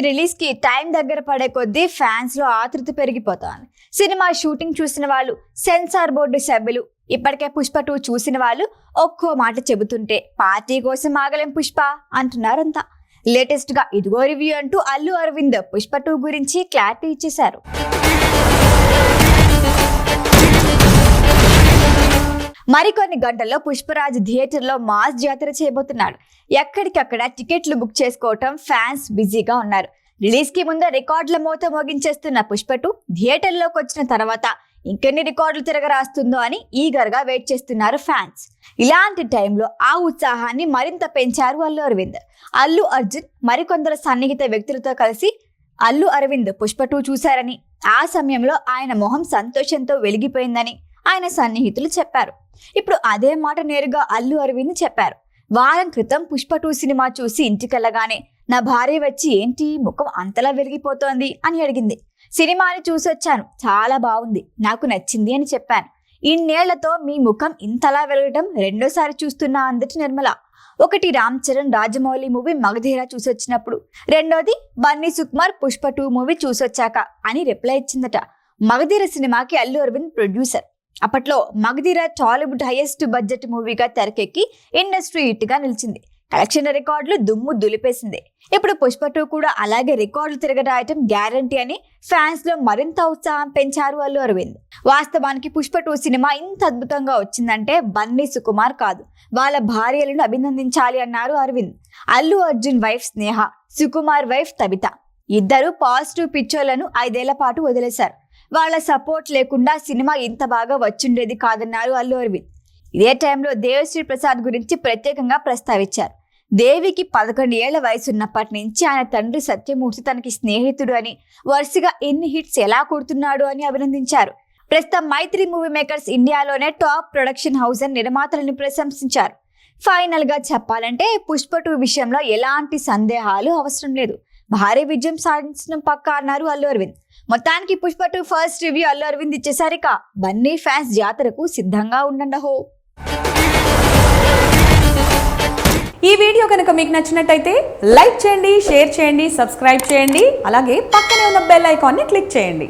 Release కి time దగ్గర పడే కొద్దీ ఫ్యాన్స్ లో ఆతృత పెరిగిపోతోంది. సినిమా షూటింగ్ చూసిన వాళ్ళు, సెన్సార్ బోర్డు సభ్యులు, ఇప్పటికే పుష్ప 2 చూసిన వాళ్ళు ఒక్కో మాట చెబుతుంటే పార్టీ కోసం ఆగలేం పుష్ప అంటున్నారంతా. లేటెస్ట్ గా ఇదిగో రివ్యూ అంటూ అల్లు అరవింద్ పుష్ప 2 గురించి క్లారిటీ ఇచ్చేశారు. మరికొన్ని గంటల్లో పుష్పరాజ్ థియేటర్లో మాస్ జాతర చేయబోతున్నాడు. ఎక్కడికక్కడ టికెట్లు బుక్ చేసుకోవటం ఫ్యాన్స్ బిజీగా ఉన్నారు. రిలీజ్ కి ముందే రికార్డుల మోత మోగించేస్తున్న పుష్ప 2 థియేటర్లోకి వచ్చిన తర్వాత ఇంకెన్ని రికార్డులు తిరగరాస్తుందో అని ఈగర్ గా వెయిట్ చేస్తున్నారు ఫ్యాన్స్. ఇలాంటి టైంలో ఆ ఉత్సాహాన్ని మరింత పెంచారు అల్లు అరవింద్. అల్లు అర్జున్ మరికొందరు సన్నిహిత వ్యక్తులతో కలిసి అల్లు అరవింద్ పుష్ప 2 చూశారని, ఆ సమయంలో ఆయన మొహం సంతోషంతో వెలిగిపోయిందని ఆయన సన్నిహితులు చెప్పారు. ఇప్పుడు అదే మాట నేరుగా అల్లు అరవింద్ చెప్పారు. వారం క్రితం పుష్ప 2 సినిమా చూసి ఇంటికెళ్ళగానే నా భార్య వచ్చి ఏంటి ముఖం అంతలా వెలిగిపోతోంది అని అడిగింది. సినిమాని చూసొచ్చాను, చాలా బాగుంది, నాకు నచ్చింది అని చెప్పాను. ఇన్నేళ్లతో మీ ముఖం ఇంతలా వెలగడం రెండోసారి చూస్తున్నా అందటి నిర్మల. ఒకటి రామ్ చరణ్ రాజమౌళి మూవీ మగధీర చూసొచ్చినప్పుడు, రెండోది బన్నీ సుకుమార్ పుష్ప 2 మూవీ చూసొచ్చాక అని రిప్లై ఇచ్చిందట. మగధీర సినిమాకి అల్లు అరవింద్ ప్రొడ్యూసర్. అప్పట్లో మగధీర టాలీవుడ్ హైయెస్ట్ బడ్జెట్ మూవీగా తెరకెక్కి ఇండస్ట్రీ హిట్ గా నిలిచింది. కలెక్షన్ రికార్డులు దుమ్ము దులిపేసింది. ఇప్పుడు పుష్ప 2 కూడా అలాగే రికార్డులు తిరగరాయటం గ్యారంటీ అని ఫ్యాన్స్ లో మరింత ఉత్సాహం పెంచారు అల్లు అరవింద్. వాస్తవానికి పుష్ప 2 సినిమా ఇంత అద్భుతంగా వచ్చిందంటే బన్నీ సుకుమార్ కాదు, వాళ్ళ భార్యలను అభినందించాలి అన్నారు అరవింద్. అల్లు అర్జున్ వైఫ్ స్నేహ, సుకుమార్ వైఫ్ తబిత ఇద్దరు పాజిటివ్ పిక్చర్లను 5 ఏళ్ల పాటు వదిలేశారు. వాళ్ళ సపోర్ట్ లేకుండా సినిమా ఇంత బాగా వచ్చిండేది కాదన్నారు అల్లు అరవింద్. ఇదే టైంలో దేవిశ్రీ ప్రసాద్ గురించి ప్రత్యేకంగా ప్రస్తావించారు. దేవికి 11 ఏళ్ల వయసు ఉన్నప్పటి నుంచి ఆయన తండ్రి సత్యమూర్తి తనకి స్నేహితుడు అని, వరుసగా ఎన్ని హిట్స్ ఎలా కొడుతున్నాడు అని అభినందించారు. ప్రస్తుతం మైత్రి మూవీ మేకర్స్ ఇండియాలోనే టాప్ ప్రొడక్షన్ హౌస్ అని నిర్మాతలను ప్రశంసించారు. ఫైనల్ గా చెప్పాలంటే పుష్ప 2 విషయంలో ఎలాంటి సందేహాలు అవసరం లేదు, భారీ విజయం సాధించడం పక్కా అన్నారు అల్లు అరవింద్. మొత్తానికి పుష్ప 2 ఫస్ట్ రివ్యూ అల్లు అరవింద్ ఇచ్చేసరిక బన్నీ ఫ్యాన్స్ జాతరకు సిద్ధంగా ఉండండహో. ఈ వీడియో కనుక మీకు నచ్చినట్టయితే లైక్ చేయండి, షేర్ చేయండి, సబ్స్క్రైబ్ చేయండి. అలాగే పక్కనే ఉన్న బెల్ ఐకాన్ని క్లిక్ చేయండి.